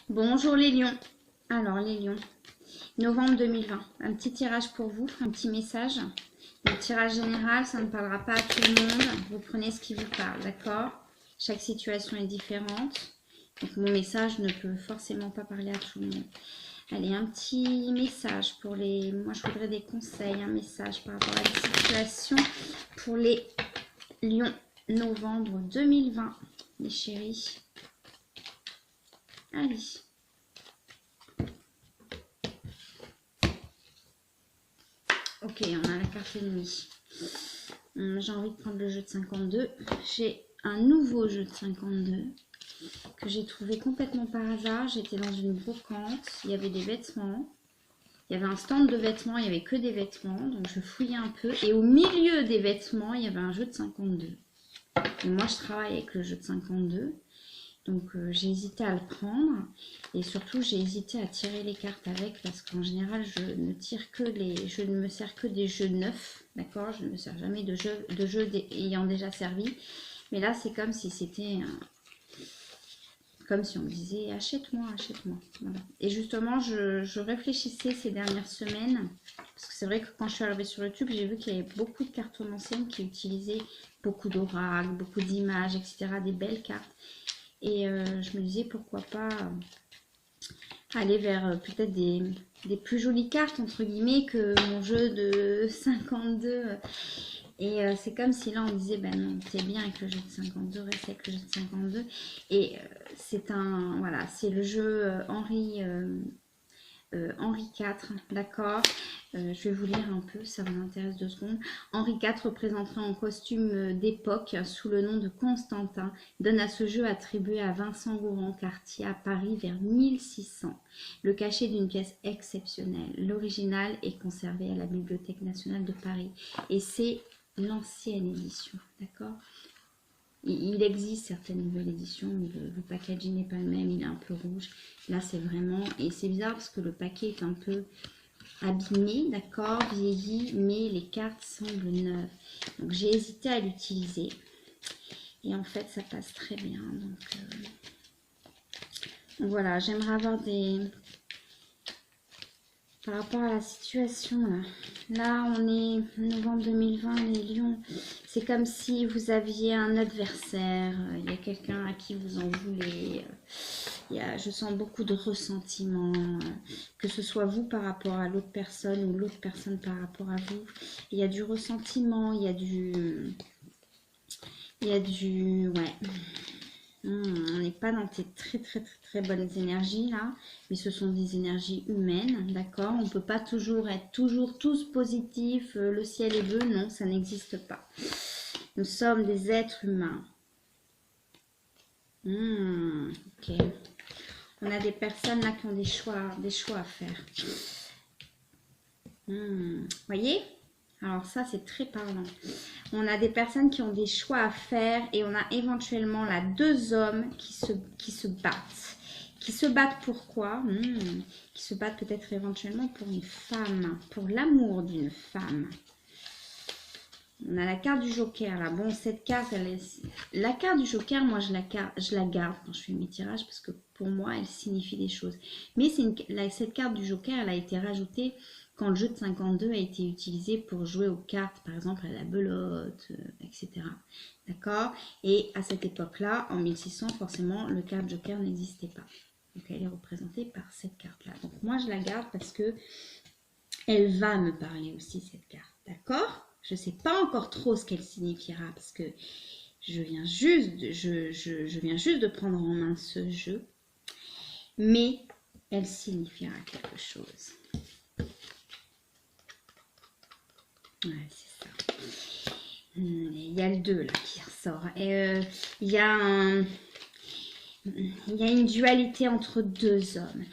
Bonjour les lions. Alors les lions, novembre 2020, un petit tirage pour vous, un petit message. Le tirage général, ça ne parlera pas à tout le monde. Vous prenez ce qui vous parle, d'accord? Chaque situation est différente. Donc mon message ne peut forcément pas parler à tout le monde. Allez, un petit message pour les... Moi, je voudrais des conseils, un message par rapport à la situation pour les lions, novembre 2020, les chéris. Allez. Ok, on a la carte ennemie. J'ai envie de prendre le jeu de 52. J'ai un nouveau jeu de 52 que j'ai trouvé complètement par hasard. J'étais dans une brocante, il y avait des vêtements. Il y avait un stand de vêtements, il n'y avait que des vêtements. Donc je fouillais un peu. Et au milieu des vêtements, il y avait un jeu de 52. Et moi, je travaille avec le jeu de 52. Donc j'ai hésité à le prendre et surtout j'ai hésité à tirer les cartes avec parce qu'en général je ne me sers que des jeux neufs, d'accord? Je ne me sers jamais de jeux ayant déjà servi. Mais là c'est comme si c'était comme si on me disait achète-moi, achète-moi. Voilà. Et justement je réfléchissais ces dernières semaines parce que c'est vrai que quand je suis arrivée sur YouTube j'ai vu qu'il y avait beaucoup de cartes anciennes qui utilisaient beaucoup d'oracles, beaucoup d'images, etc. Des belles cartes. Et je me disais pourquoi pas aller vers peut-être des plus jolies cartes entre guillemets que mon jeu de 52. Et c'est comme si là on disait ben non, c'est bien avec le jeu de 52, reste avec le jeu de 52. Et c'est un, voilà, c'est le jeu Henri IV, d'accord. Je vais vous lire un peu, ça vous intéresse 2 secondes. Henri IV, représenté en costume d'époque sous le nom de Constantin, donne à ce jeu attribué à Vincent Gourand-Cartier à Paris vers 1600 le cachet d'une pièce exceptionnelle. L'original est conservé à la Bibliothèque nationale de Paris et c'est l'ancienne édition, d'accord. Il existe certaines nouvelles éditions, mais le packaging n'est pas le même, il est un peu rouge. Là, c'est vraiment... Et c'est bizarre parce que le paquet est un peu abîmé, d'accord, vieilli, mais les cartes semblent neuves. Donc, j'ai hésité à l'utiliser. Et en fait, ça passe très bien. Donc voilà, j'aimerais avoir des... Par rapport à la situation, là on est novembre 2020, les lions. C'est comme si vous aviez un adversaire. Il y a quelqu'un à qui vous en voulez. Je sens beaucoup de ressentiment. Que ce soit vous par rapport à l'autre personne ou l'autre personne par rapport à vous. Il y a du ressentiment, il y a du... Ouais. On n'est pas dans des très bonnes énergies là, mais ce sont des énergies humaines, d'accord? On ne peut pas toujours être tous positifs, le ciel est bleu, non, ça n'existe pas. Nous sommes des êtres humains. Ok. On a des personnes là qui ont des choix à faire. Voyez? Alors ça, c'est très parlant. On a des personnes qui ont des choix à faire et on a éventuellement là 2 hommes qui se battent. Qui se battent pourquoi? Qui se battent peut-être éventuellement pour une femme, pour l'amour d'une femme. On a la carte du Joker là. Bon, cette carte, la carte du Joker, moi je la garde quand je fais mes tirages parce que pour moi, elle signifie des choses. Mais cette carte du Joker, elle a été rajoutée quand le jeu de 52 a été utilisé pour jouer aux cartes, par exemple à la belote, etc. D'accord? Et à cette époque-là, en 1600, forcément, le carte Joker n'existait pas. Donc elle est représentée par cette carte-là. Donc moi, je la garde parce que elle va me parler aussi, cette carte. D'accord? Je ne sais pas encore trop ce qu'elle signifiera parce que je viens juste de prendre en main ce jeu. Mais elle signifiera quelque chose. Ouais, c'est ça. Il y a le 2 là qui ressort. Et il y a une dualité entre 2 hommes.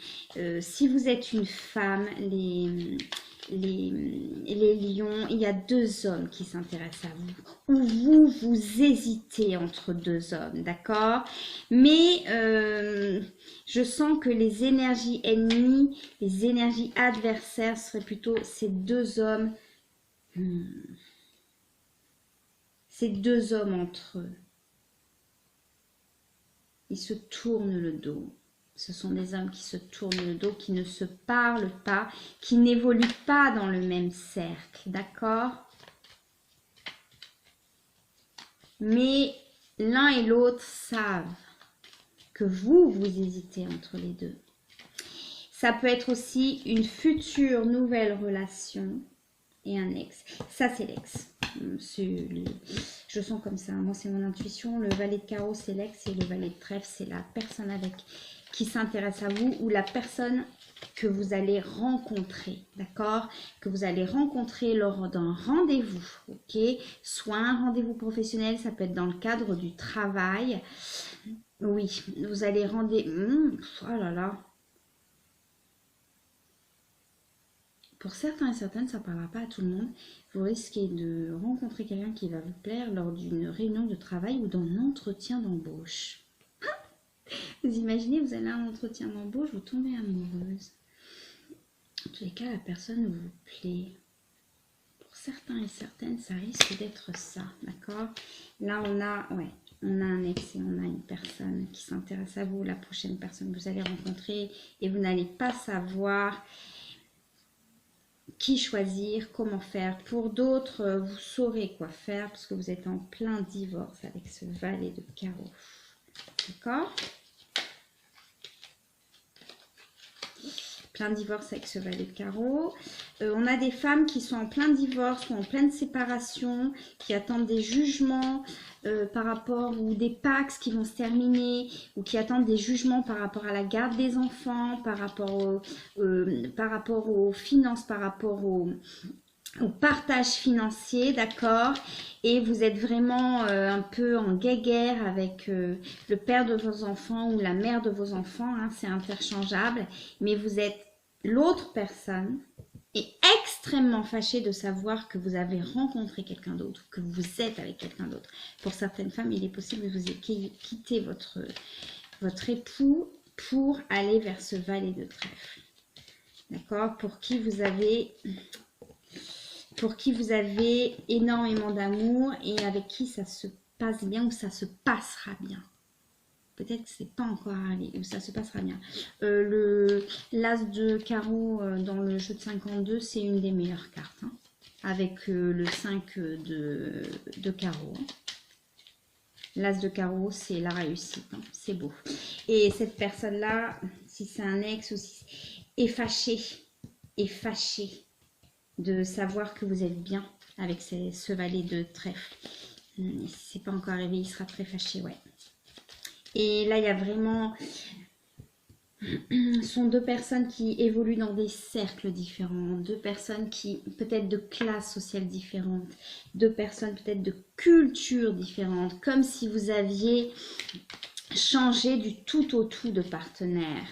Si vous êtes une femme, les lions, il y a 2 hommes qui s'intéressent à vous. Ou vous hésitez entre 2 hommes, d'accord? Mais je sens que les énergies ennemies, les énergies adversaires seraient plutôt ces 2 hommes. Ces 2 hommes entre eux. Ils se tournent le dos. Ce sont des hommes qui se tournent le dos, qui ne se parlent pas, qui n'évoluent pas dans le même cercle, d'accord? Mais l'un et l'autre savent que vous hésitez entre les deux. Ça peut être aussi une future nouvelle relation et un ex. Ça, c'est l'ex. Je sens comme ça. Moi, c'est mon intuition. Le valet de carreau, c'est l'ex. Et le valet de trèfle, c'est la personne avec qui s'intéresse à vous ou la personne que vous allez rencontrer. D'accord? Que vous allez rencontrer lors d'un rendez-vous. Ok? Soit un rendez-vous professionnel, ça peut être dans le cadre du travail. Oui, vous allez oh là là. Pour certains et certaines, ça ne parlera pas à tout le monde. Vous risquez de rencontrer quelqu'un qui va vous plaire lors d'une réunion de travail ou d'un entretien d'embauche. Vous imaginez, vous allez à un entretien d'embauche, vous tombez amoureuse. En tous les cas, la personne vous plaît. Pour certains et certaines, ça risque d'être ça, d'accord? Là, on a un ex et on a une personne qui s'intéresse à vous, la prochaine personne que vous allez rencontrer, et vous n'allez pas savoir qui choisir, comment faire. Pour d'autres, vous saurez quoi faire parce que vous êtes en plein divorce avec ce valet de carreau. D'accord? Plein divorce avec ce valet de carreau. On a des femmes qui sont en plein divorce ou en pleine séparation, qui attendent des jugements par rapport, ou des pax qui vont se terminer, ou qui attendent des jugements par rapport à la garde des enfants, par rapport aux finances, par rapport au partage financier, d'accord? Et vous êtes vraiment un peu en guéguerre avec le père de vos enfants ou la mère de vos enfants, hein, c'est interchangeable, mais vous êtes l'autre personne est extrêmement fâchée de savoir que vous avez rencontré quelqu'un d'autre, que vous êtes avec quelqu'un d'autre. Pour certaines femmes, il est possible que vous ayez quitté votre époux pour aller vers ce valet de trèfle. D'accord? Pour qui vous avez énormément d'amour et avec qui ça se passe bien ou ça se passera bien. Peut-être que c'est pas encore allé ou ça se passera bien. L'as de carreau dans le jeu de 52, c'est une des meilleures cartes. Hein, avec le 5 de carreau. L'as de carreau, c'est la réussite. Hein, c'est beau. Et cette personne-là, si c'est un ex ou si est fâchée de savoir que vous êtes bien avec ce valet de trèfle. Si c'est pas encore arrivé, il sera très fâché, ouais. Et là, il y a vraiment... sont deux personnes qui évoluent dans des cercles différents, deux personnes qui, peut-être de classes sociales différentes, deux personnes peut-être de cultures différentes, comme si vous aviez changé du tout au tout de partenaire.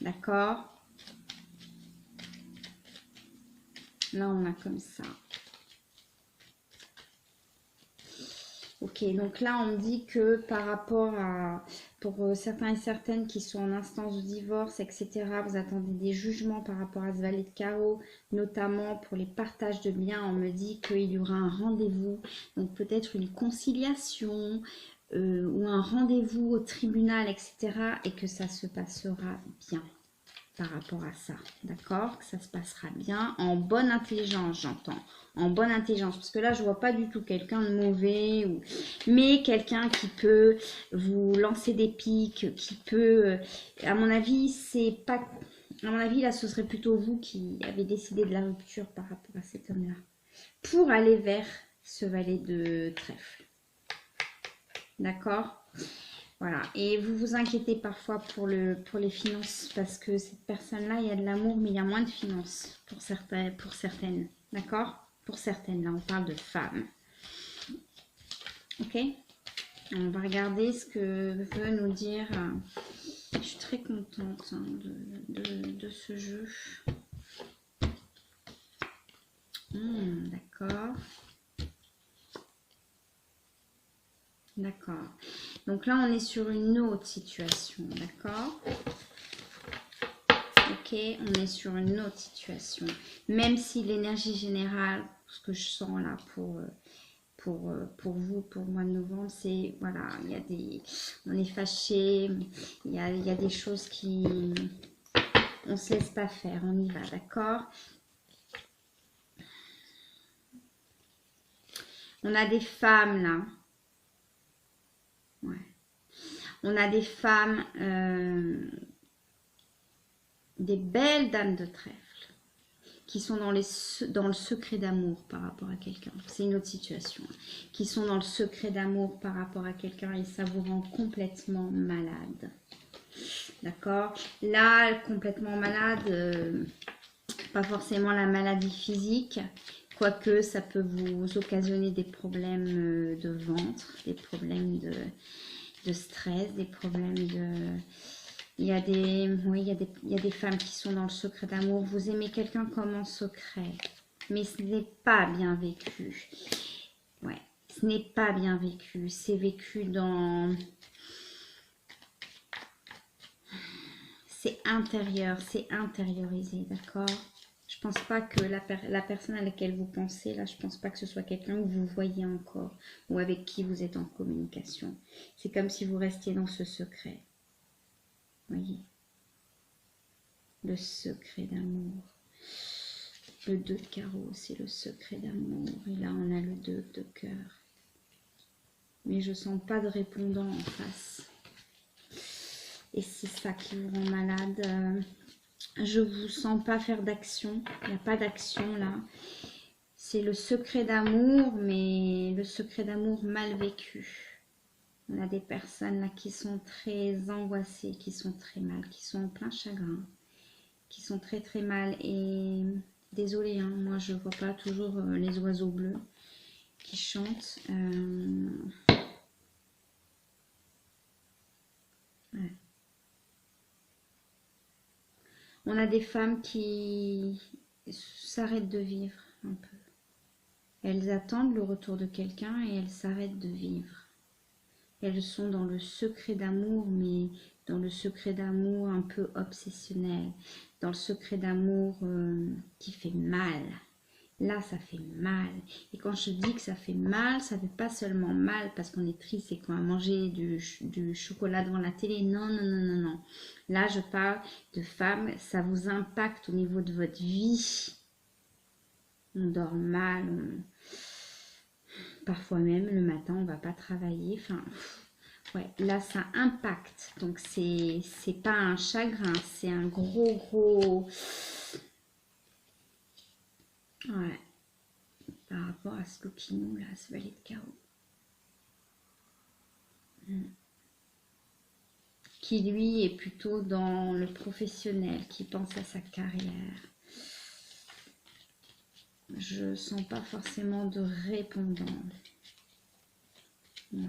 D'accord ? Là, on a comme ça. Ok, donc là, on me dit que par rapport à... Pour certains et certaines qui sont en instance de divorce, etc., vous attendez des jugements par rapport à ce valet de carreau, notamment pour les partages de biens. On me dit qu'il y aura un rendez-vous, donc peut-être une conciliation ou un rendez-vous au tribunal, etc., et que ça se passera bien. Par rapport à ça, d'accord? Que ça se passera bien, en bonne intelligence, j'entends. En bonne intelligence, parce que là, je vois pas du tout quelqu'un de mauvais, mais quelqu'un qui peut vous lancer des pics, qui peut... À mon avis, c'est pas... À mon avis, là, ce serait plutôt vous qui avez décidé de la rupture par rapport à cet homme-là. Pour aller vers ce valet de trèfle. D'accord? Voilà, et vous vous inquiétez parfois pour les finances parce que cette personne-là, il y a de l'amour, mais il y a moins de finances pour certaines. D'accord? Pour certaines, là, on parle de femmes. Ok? On va regarder ce que veut nous dire. Je suis très contente hein, de ce jeu. D'accord. D'accord. Donc là, on est sur une autre situation, d'accord? Ok, on est sur une autre situation. Même si l'énergie générale, ce que je sens là pour pour vous, pour le mois de novembre. C'est, voilà, on est fâché, il y a des choses qui... On ne se laisse pas faire, on y va, d'accord? On a des femmes, là. Ouais. On a des femmes, des belles dames de trèfle, qui sont dans le secret d'amour par rapport à quelqu'un. C'est une autre situation. Qui sont dans le secret d'amour par rapport à quelqu'un et ça vous rend complètement malade. D'accord? Là, complètement malade, pas forcément la maladie physique, quoique ça peut vous occasionner des problèmes de ventre, des problèmes de stress, des problèmes de... Il y a des femmes qui sont dans le secret d'amour. Vous aimez quelqu'un comme en secret, mais ce n'est pas bien vécu. Ouais, ce n'est pas bien vécu. C'est vécu dans... C'est intérieur, c'est intériorisé, d'accord? Je pense pas que la personne à laquelle vous pensez, là, je pense pas que ce soit quelqu'un que vous voyez encore ou avec qui vous êtes en communication. C'est comme si vous restiez dans ce secret. Voyez, le secret d'amour. Le 2 de carreau, c'est le secret d'amour. Et là, on a le 2 de cœur. Mais je sens pas de répondant en face. Et c'est ça qui vous rend malade. Je vous sens pas faire d'action. Il n'y a pas d'action là. C'est le secret d'amour, mais le secret d'amour mal vécu. On a des personnes là qui sont très angoissées, qui sont très mal, qui sont en plein chagrin, qui sont très très mal. Et désolée, hein, moi je vois pas toujours les oiseaux bleus qui chantent. Ouais. On a des femmes qui s'arrêtent de vivre un peu. Elles attendent le retour de quelqu'un et elles s'arrêtent de vivre. Elles sont dans le secret d'amour, mais dans le secret d'amour un peu obsessionnel. Dans le secret d'amour qui fait mal. Là, ça fait mal. Et quand je dis que ça fait mal, ça fait pas seulement mal parce qu'on est triste et qu'on a mangé du chocolat devant la télé. Non, non, non, non, non. Là, je parle de femmes, ça vous impacte au niveau de votre vie. On dort mal, parfois même le matin, on va pas travailler. Enfin, ouais, là, ça impacte. Donc, c'est pas un chagrin, c'est un gros... Ouais. Par rapport à ce Loukinou, là, ce valet de carreau. Qui, lui, est plutôt dans le professionnel, qui pense à sa carrière. Je sens pas forcément de répondant. Ouais.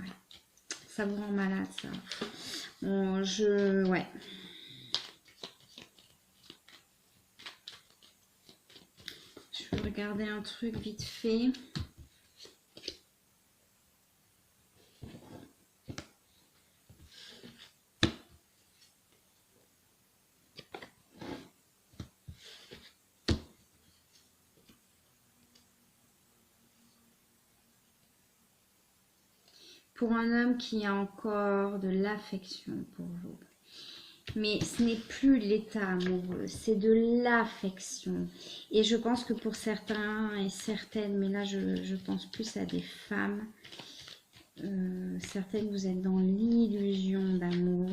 Ça vous rend malade, ça. Bon, ouais. Je vais regarder un truc vite fait. Pour un homme qui a encore de l'affection pour vous. Mais ce n'est plus l'état amoureux, c'est de l'affection. Et je pense que pour certains et certaines, mais là je pense plus à des femmes, certaines vous êtes dans l'illusion d'amour.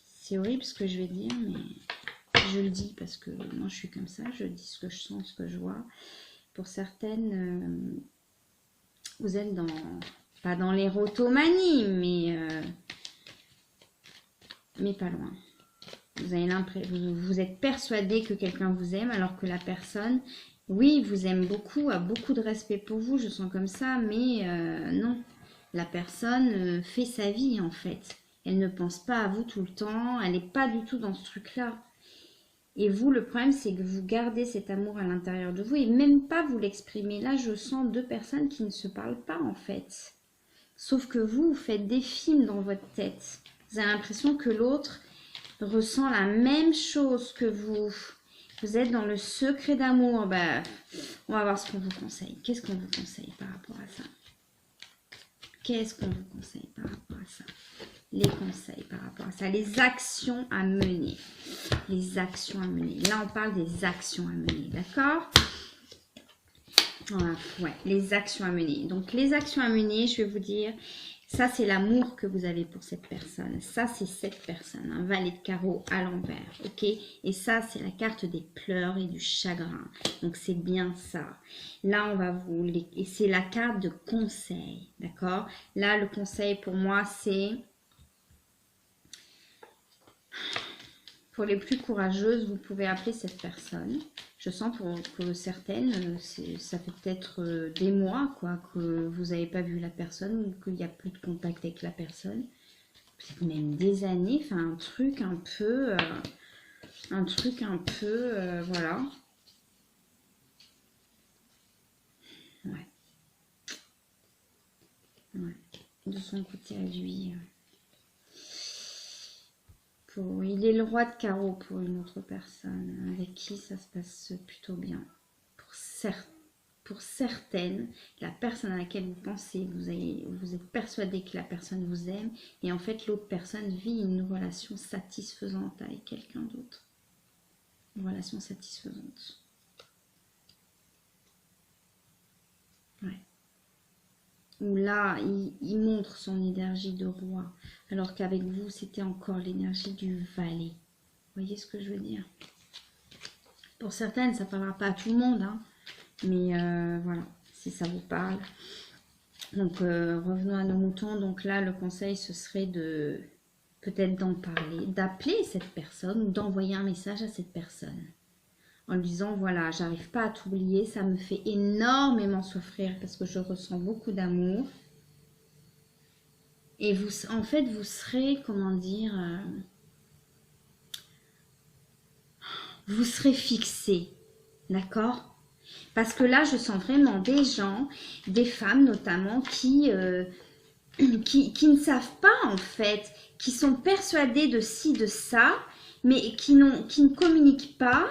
C'est horrible ce que je vais dire, mais je le dis parce que moi je suis comme ça, je dis ce que je sens, ce que je vois. Pour certaines, vous êtes dans, pas dans l'érotomanie, mais pas loin. Vous avez l'impression, vous êtes persuadé que quelqu'un vous aime, alors que la personne, oui, vous aime beaucoup, a beaucoup de respect pour vous, je sens comme ça, mais non. La personne fait sa vie, en fait. Elle ne pense pas à vous tout le temps, elle n'est pas du tout dans ce truc-là. Et vous, le problème, c'est que vous gardez cet amour à l'intérieur de vous et même pas vous l'exprimer. Là, je sens deux personnes qui ne se parlent pas, en fait. Sauf que vous faites des films dans votre tête. Vous avez l'impression que l'autre ressent la même chose que vous. Vous êtes dans le secret d'amour. Bah, on va voir ce qu'on vous conseille. Qu'est-ce qu'on vous conseille par rapport à ça? Qu'est-ce qu'on vous conseille par rapport à ça? Les conseils par rapport à ça. Les actions à mener. Les actions à mener. Là, on parle des actions à mener. D'accord? Voilà, ouais, les actions à mener. Donc, les actions à mener, je vais vous dire, ça, c'est l'amour que vous avez pour cette personne. Ça, c'est cette personne. Un valet de carreau à l'envers, ok? Et ça, c'est la carte des pleurs et du chagrin. Donc, c'est bien ça. Là, on va vous... Et c'est la carte de conseil, d'accord? Là, le conseil pour moi, c'est... Pour les plus courageuses, vous pouvez appeler cette personne. Je sens que certaines, ça fait peut-être des mois quoi, que vous n'avez pas vu la personne ou qu'il n'y a plus de contact avec la personne. Peut-être même des années, enfin un truc un peu, voilà. Ouais. Ouais. De son côté à lui. Il est le roi de carreau pour une autre personne avec qui ça se passe plutôt bien. Pour certaines, la personne à laquelle vous pensez, vous êtes persuadé que la personne vous aime et en fait l'autre personne vit une relation satisfaisante avec quelqu'un d'autre. Une relation satisfaisante. Ouais. Où là, il montre son énergie de roi, alors qu'avec vous, c'était encore l'énergie du valet. Vous voyez ce que je veux dire? Pour certaines, ça ne parlera pas à tout le monde, hein, mais voilà, si ça vous parle. Donc, revenons à nos moutons. Donc là, le conseil, ce serait de peut-être d'en parler, d'appeler cette personne ou d'envoyer un message à cette personne. En lui disant, voilà, j'arrive pas à t'oublier, ça me fait énormément souffrir parce que je ressens beaucoup d'amour. Et vous, en fait, vous serez, comment dire, vous serez fixé, d'accord? Parce que là, je sens vraiment des gens, des femmes notamment, qui ne savent pas, en fait, qui sont persuadées de ci, de ça, mais qui ne communiquent pas,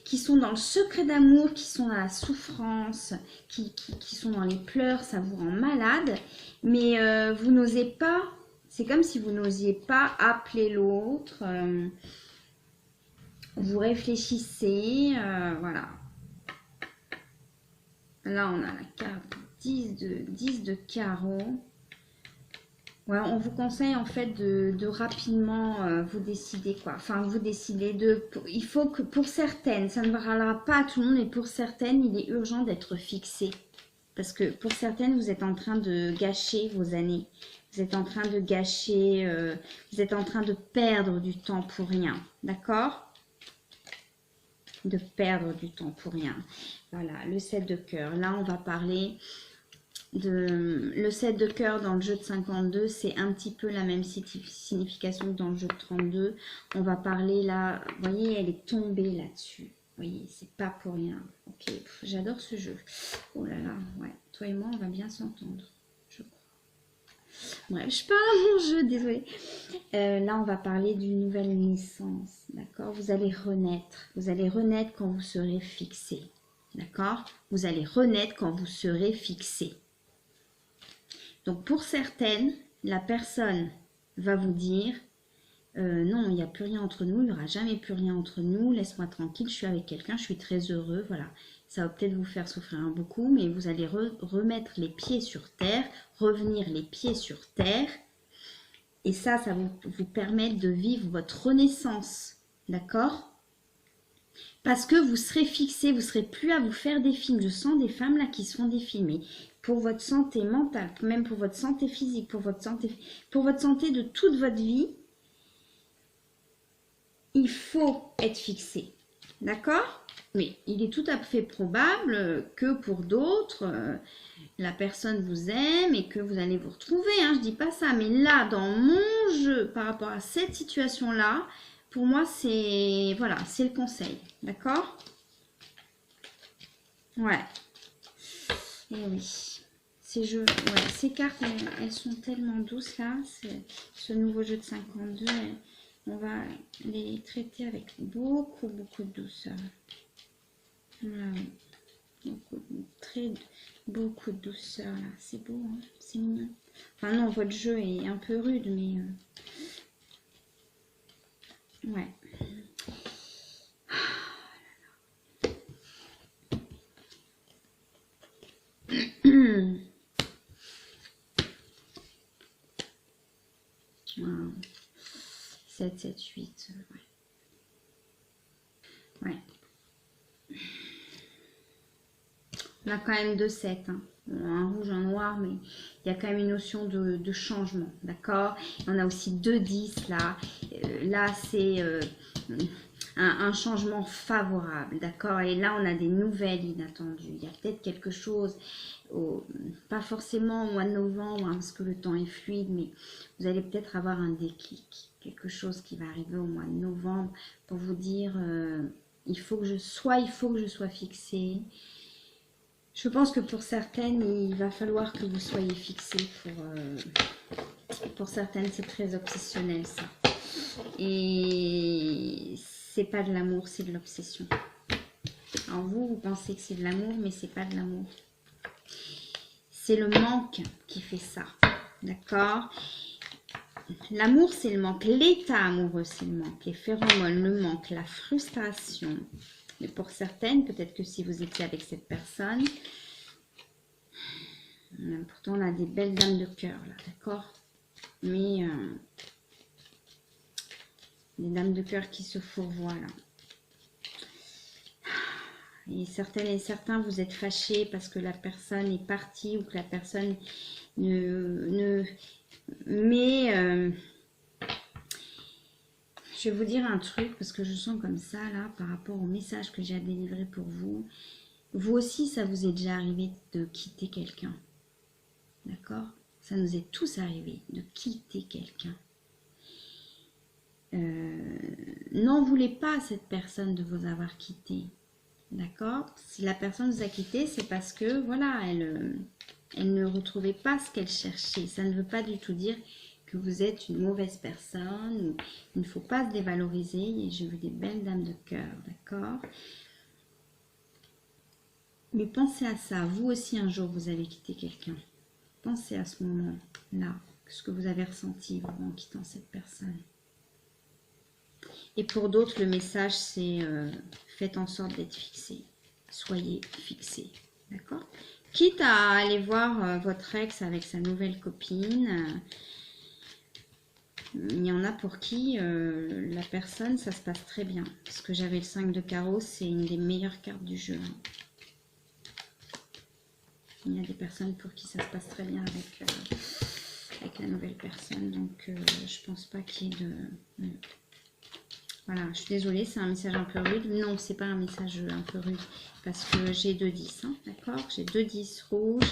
qui sont dans le secret d'amour, qui sont dans la souffrance, qui sont dans les pleurs, ça vous rend malade, mais vous n'osez pas, c'est comme si vous n'osiez pas appeler l'autre, vous réfléchissez, voilà. Là, on a la carte 10 de carreau. Ouais, on vous conseille en fait de rapidement vous décider quoi. Enfin, vous décidez de... Il faut que pour certaines, ça ne parlera pas à tout le monde, mais pour certaines, il est urgent d'être fixé. Parce que pour certaines, vous êtes en train de gâcher vos années. Vous êtes en train de gâcher... vous êtes en train de perdre du temps pour rien. D'accord? De perdre du temps pour rien. Voilà, le 7 de cœur. Là, on va parler... Le 7 de cœur dans le jeu de 52, c'est un petit peu la même signification que dans le jeu de 32. On va parler là, vous voyez, elle est tombée là-dessus. Vous voyez, c'est pas pour rien. Ok, j'adore ce jeu. Oh là là, ouais, toi et moi, on va bien s'entendre, je crois. Bref, je parle à mon jeu, désolée. Là, on va parler d'une nouvelle naissance, d'accord? Vous allez renaître. Vous allez renaître quand vous serez fixé, d'accord? Vous allez renaître quand vous serez fixé. Donc, pour certaines, la personne va vous dire non, il n'y a plus rien entre nous, il n'y aura jamais plus rien entre nous, laisse-moi tranquille, je suis avec quelqu'un, je suis très heureux, voilà. Ça va peut-être vous faire souffrir beaucoup, mais vous allez remettre les pieds sur terre, revenir les pieds sur terre, et ça va vous permettre de vivre votre renaissance, d'accord? Parce que vous serez fixé, vous ne serez plus à vous faire des films. Je sens des femmes là qui se font des films. Et pour votre santé mentale, même pour votre santé physique, pour votre santé de toute votre vie, il faut être fixé. D'accord? Mais il est tout à fait probable que pour d'autres, la personne vous aime et que vous allez vous retrouver. Hein, je ne dis pas ça. Mais là, dans mon jeu, par rapport à cette situation-là, pour moi, c'est voilà, c'est le conseil, d'accord? Ouais. Et oui, ces cartes, elles sont tellement douces là. Ce nouveau jeu de 52, on va les traiter avec beaucoup de douceur. Voilà, beaucoup de douceur là. C'est beau, hein, c'est mignon. Enfin non, votre jeu est un peu rude, mais ouais. Wow. 7, 7, 8. Ouais. On a quand même 2 7. Hein. Un rouge, un noir, mais il y a quand même une notion de changement. D'accord? On a aussi 2 10 là. Là, c'est un changement favorable. D'accord? Et là, on a des nouvelles inattendues. Il y a peut-être quelque chose, pas forcément au mois de novembre, hein, parce que le temps est fluide, mais vous allez peut-être avoir un déclic. Quelque chose qui va arriver au mois de novembre pour vous dire il faut que je sois fixée. Je pense que pour certaines, il va falloir que vous soyez fixée. Pour certaines, c'est très obsessionnel ça. Et c'est pas de l'amour, c'est de l'obsession. Alors vous pensez que c'est de l'amour, mais c'est pas de l'amour. C'est le manque qui fait ça. D'accord? L'amour, c'est le manque. L'état amoureux, c'est le manque. Les phéromones, le manque, la frustration. Mais pour certaines, peut-être que si vous étiez avec cette personne, pourtant on a des belles dames de cœur là, d'accord? Mais des dames de cœur qui se fourvoient là. Et certaines et certains, vous êtes fâchés parce que la personne est partie ou que la personne mais je vais vous dire un truc parce que je sens comme ça là par rapport au message que j'ai à délivrer pour vous. Vous aussi, ça vous est déjà arrivé de quitter quelqu'un. D'accord? Ça nous est tous arrivé de quitter quelqu'un. N'en voulez pas à cette personne de vous avoir quitté. D'accord? Si la personne vous a quitté, c'est parce que voilà, elle ne retrouvait pas ce qu'elle cherchait. Ça ne veut pas du tout dire que vous êtes une mauvaise personne. Ou il ne faut pas se dévaloriser. Et j'ai vu des belles dames de cœur. D'accord? Mais pensez à ça. Vous aussi, un jour, vous avez quitté quelqu'un. Pensez à ce moment-là, ce que vous avez ressenti en quittant cette personne. Et pour d'autres, le message, c'est faites en sorte d'être fixé. Soyez fixé. D'accord? Quitte à aller voir votre ex avec sa nouvelle copine. Il y en a pour qui la personne, ça se passe très bien. Parce que j'avais le 5 de carreau, c'est une des meilleures cartes du jeu. Il y a des personnes pour qui ça se passe très bien avec la nouvelle personne. Donc, je pense pas qu'il y ait de... Voilà, je suis désolée, c'est un message un peu rude. Non, c'est pas un message un peu rude. Parce que j'ai 2 10, hein, d'accord? J'ai 2 10 rouges.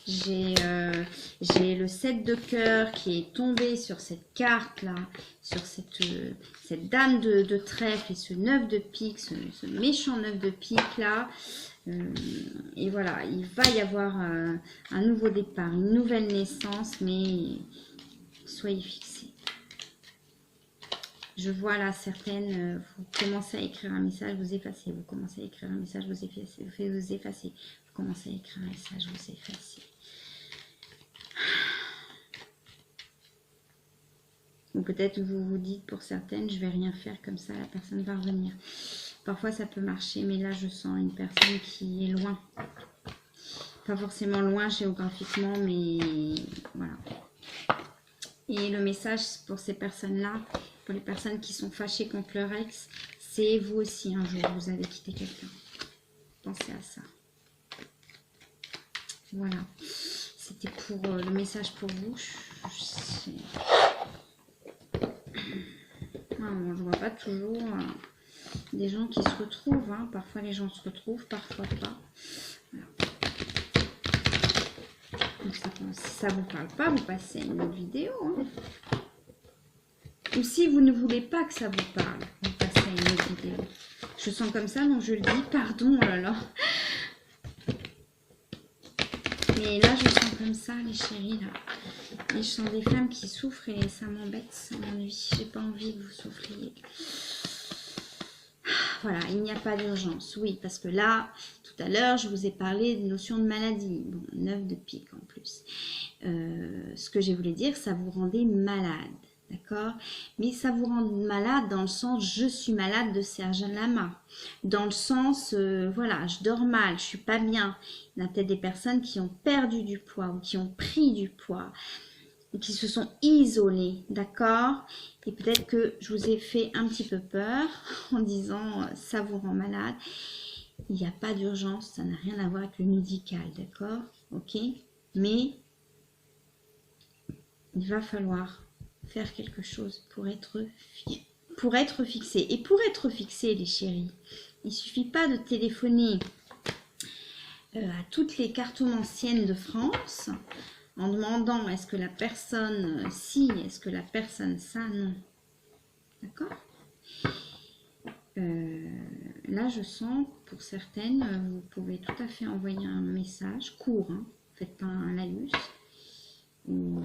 J'ai le 7 de cœur qui est tombé sur cette carte-là. Sur cette dame de trèfle et ce 9 de pique, ce méchant 9 de pique-là. Et voilà, il va y avoir un nouveau départ, une nouvelle naissance, mais soyez fixés. Je vois là certaines, vous commencez à écrire un message, vous effacez, vous commencez à écrire un message, vous effacez, vous commencez à écrire un message, vous effacez. Ou peut-être vous vous dites pour certaines, je vais rien faire comme ça, la personne va revenir. Parfois ça peut marcher, mais là je sens une personne qui est loin. Pas forcément loin géographiquement, mais voilà. Et le message pour ces personnes-là, pour les personnes qui sont fâchées contre leur ex, c'est vous aussi un jour, vous avez quitté quelqu'un. Pensez à ça. Voilà. C'était pour le message pour vous. Bon, je vois pas toujours des gens qui se retrouvent. Hein. Parfois les gens se retrouvent, parfois pas. Voilà. Donc, si ça vous parle pas, vous passez à une autre vidéo. Hein. Ou si vous ne voulez pas que ça vous parle, vous passez à une autre vidéo. Je sens comme ça, donc je le dis. Pardon, oh là là. Mais là, je sens comme ça, les chéris, là. Et je sens des femmes qui souffrent et ça m'embête, ça m'ennuie. J'ai pas envie que vous souffriez. Voilà, il n'y a pas d'urgence. Oui, parce que là, tout à l'heure, je vous ai parlé de notion de maladie. Bon, 9 de pique en plus. Ce que j'ai voulu dire, ça vous rendait malade. D'accord? Mais ça vous rend malade dans le sens je suis malade de Serge Lama. Dans le sens, voilà, je dors mal, je suis pas bien. Il y a peut-être des personnes qui ont perdu du poids ou qui ont pris du poids, ou qui se sont isolées, d'accord? Et peut-être que je vous ai fait un petit peu peur en disant ça vous rend malade. Il n'y a pas d'urgence, ça n'a rien à voir avec le médical, d'accord? Ok? Mais il va falloir faire quelque chose pour être fixé. Et pour être fixé, les chéris, il ne suffit pas de téléphoner à toutes les cartomanciennes de France en demandant est-ce que la personne si, est-ce que la personne ça, non. D'accord? Là, je sens pour certaines, vous pouvez tout à fait envoyer un message court, hein, faites pas un laïus, ou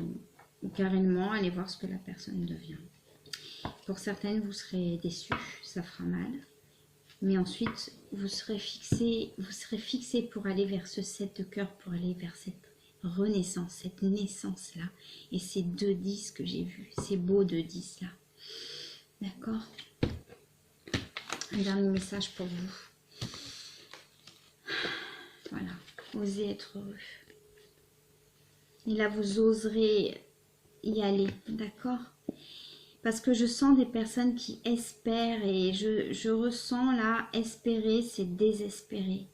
carrément aller voir ce que la personne devient. Pour certaines, vous serez déçus, ça fera mal. Mais ensuite, vous serez fixé pour aller vers ce 7 de cœur, pour aller vers cette renaissance, cette naissance-là. Et ces 2 10 que j'ai vus, ces beaux 2 10 là. D'accord? Un dernier message pour vous. Voilà, osez être heureux. Et là, vous oserez y aller, d'accord? Parce que je sens des personnes qui espèrent et je ressens là, espérer, c'est désespérer.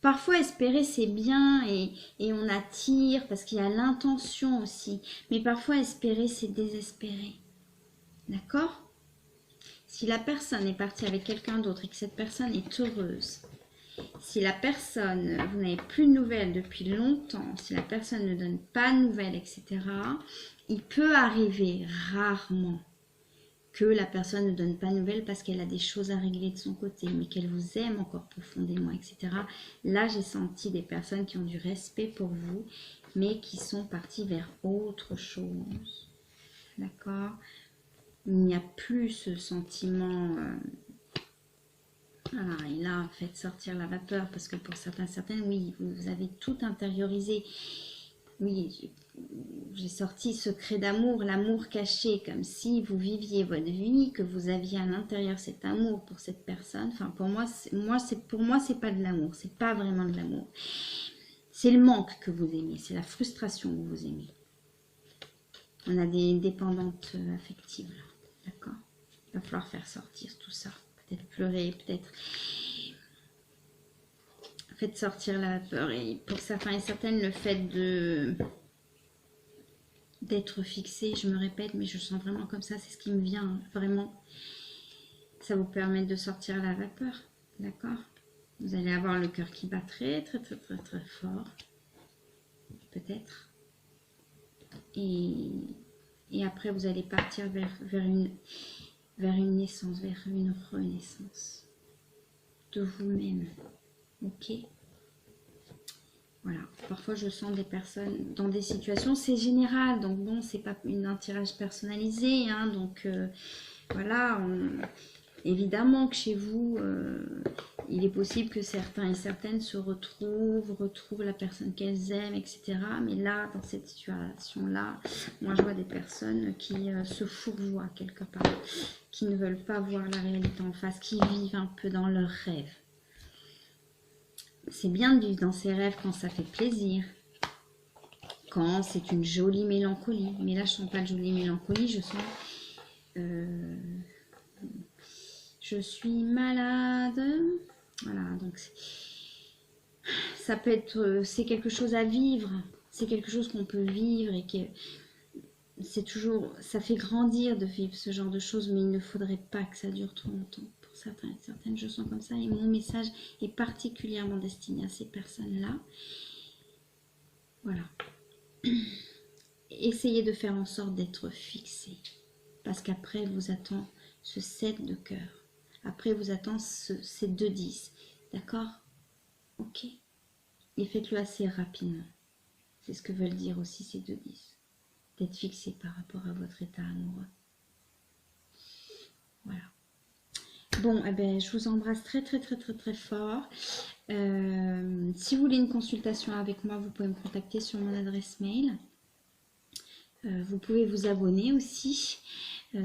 Parfois, espérer, c'est bien et on attire parce qu'il y a l'intention aussi. Mais parfois, espérer, c'est désespérer. D'accord? Si la personne est partie avec quelqu'un d'autre et que cette personne est heureuse, si la personne, vous n'avez plus de nouvelles depuis longtemps, si la personne ne donne pas de nouvelles, etc., il peut arriver rarement que la personne ne donne pas de nouvelles parce qu'elle a des choses à régler de son côté, mais qu'elle vous aime encore profondément, etc. Là, j'ai senti des personnes qui ont du respect pour vous, mais qui sont parties vers autre chose. D'accord? Il n'y a plus ce sentiment... Voilà, et là, faites sortir la vapeur, parce que pour certaines, oui, vous avez tout intériorisé. Oui, j'ai sorti secret d'amour, l'amour caché, comme si vous viviez votre vie, que vous aviez à l'intérieur cet amour pour cette personne. Enfin, pour moi, c'est pas de l'amour, c'est pas vraiment de l'amour. C'est le manque que vous aimez, c'est la frustration que vous aimez. On a des dépendantes affectives, là, d'accord? Il va falloir faire sortir tout ça. Peut-être pleurer, peut-être... Faites sortir la peur. Et pour certains et certaines, le fait d'être fixé, je me répète, mais je sens vraiment comme ça, c'est ce qui me vient, vraiment. Ça vous permet de sortir la vapeur, d'accord? Vous allez avoir le cœur qui bat très, très, très, très, très fort. Peut-être. Et après, vous allez partir vers une naissance, vers une renaissance de vous-même. Ok? Voilà. Parfois, je sens des personnes dans des situations, c'est général, donc bon, c'est pas un tirage personnalisé, hein, donc voilà. Évidemment que chez vous, il est possible que certains et certaines se retrouvent la personne qu'elles aiment, etc. Mais là, dans cette situation-là, moi je vois des personnes qui se fourvoient quelque part, qui ne veulent pas voir la réalité en face, qui vivent un peu dans leurs rêves. C'est bien de vivre dans ses rêves quand ça fait plaisir, quand c'est une jolie mélancolie. Mais là, je ne sens pas de jolie mélancolie, je sens... je suis malade. Voilà, donc ça peut être... c'est quelque chose à vivre. C'est quelque chose qu'on peut vivre et que... c'est toujours... ça fait grandir de vivre ce genre de choses, mais il ne faudrait pas que ça dure trop longtemps. Certains et certaines, je sens comme ça, et mon message est particulièrement destiné à ces personnes-là. Voilà. Essayez de faire en sorte d'être fixé, parce qu'après vous attend ce 7 de cœur. Après vous attend ces 2 10. D'accord? Ok. Et faites-le assez rapidement. C'est ce que veulent dire aussi ces 2 10. D'être fixé par rapport à votre état amoureux. Voilà. Bon, eh ben, je vous embrasse très fort. Si vous voulez une consultation avec moi, vous pouvez me contacter sur mon adresse mail. Vous pouvez vous abonner aussi.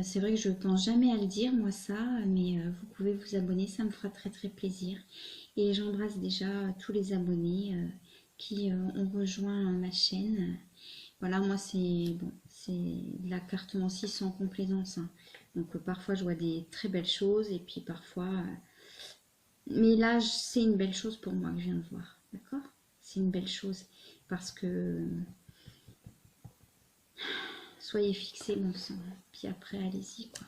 C'est vrai que je ne pense jamais à le dire, moi ça, mais vous pouvez vous abonner, ça me fera très plaisir. Et j'embrasse déjà tous les abonnés qui ont rejoint ma chaîne. Voilà, moi c'est bon, c'est de la carte mensie sans complaisance. Hein. Donc parfois je vois des très belles choses et puis parfois... mais là c'est une belle chose pour moi que je viens de voir, d'accord? C'est une belle chose parce que... soyez fixés, mon sang. Puis après, allez-y, quoi.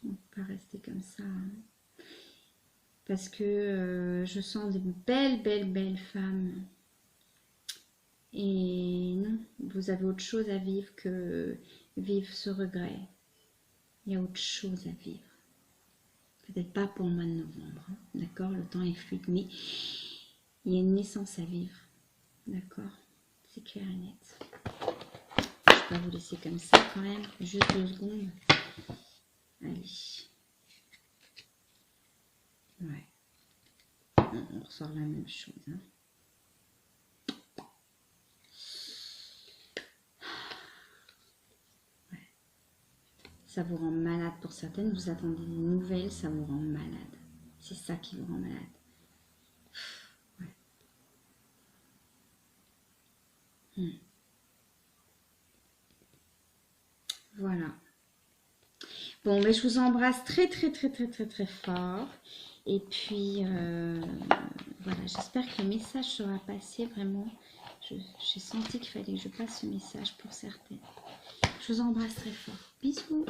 On ne peut pas rester comme ça. Hein. Parce que je sens des belles femmes. Et non, vous avez autre chose à vivre que vivre ce regret. Il y a autre chose à vivre. Peut-être pas pour le mois de novembre. Hein. D'accord, le temps est fluide, mais il y a une naissance à vivre. D'accord, c'est clair et net. Je vais vous laisser comme ça quand même, juste 2 secondes. Allez. Ouais. On ressort la même chose. Hein. Ouais. Ça vous rend malade pour certaines. Vous attendez des nouvelles, ça vous rend malade. C'est ça qui vous rend malade. Ouais. Voilà. Bon, mais je vous embrasse très fort. Et puis, voilà, j'espère que le message sera passé vraiment. J'ai senti qu'il fallait que je passe ce message pour certaines. Je vous embrasse très fort. Bisous.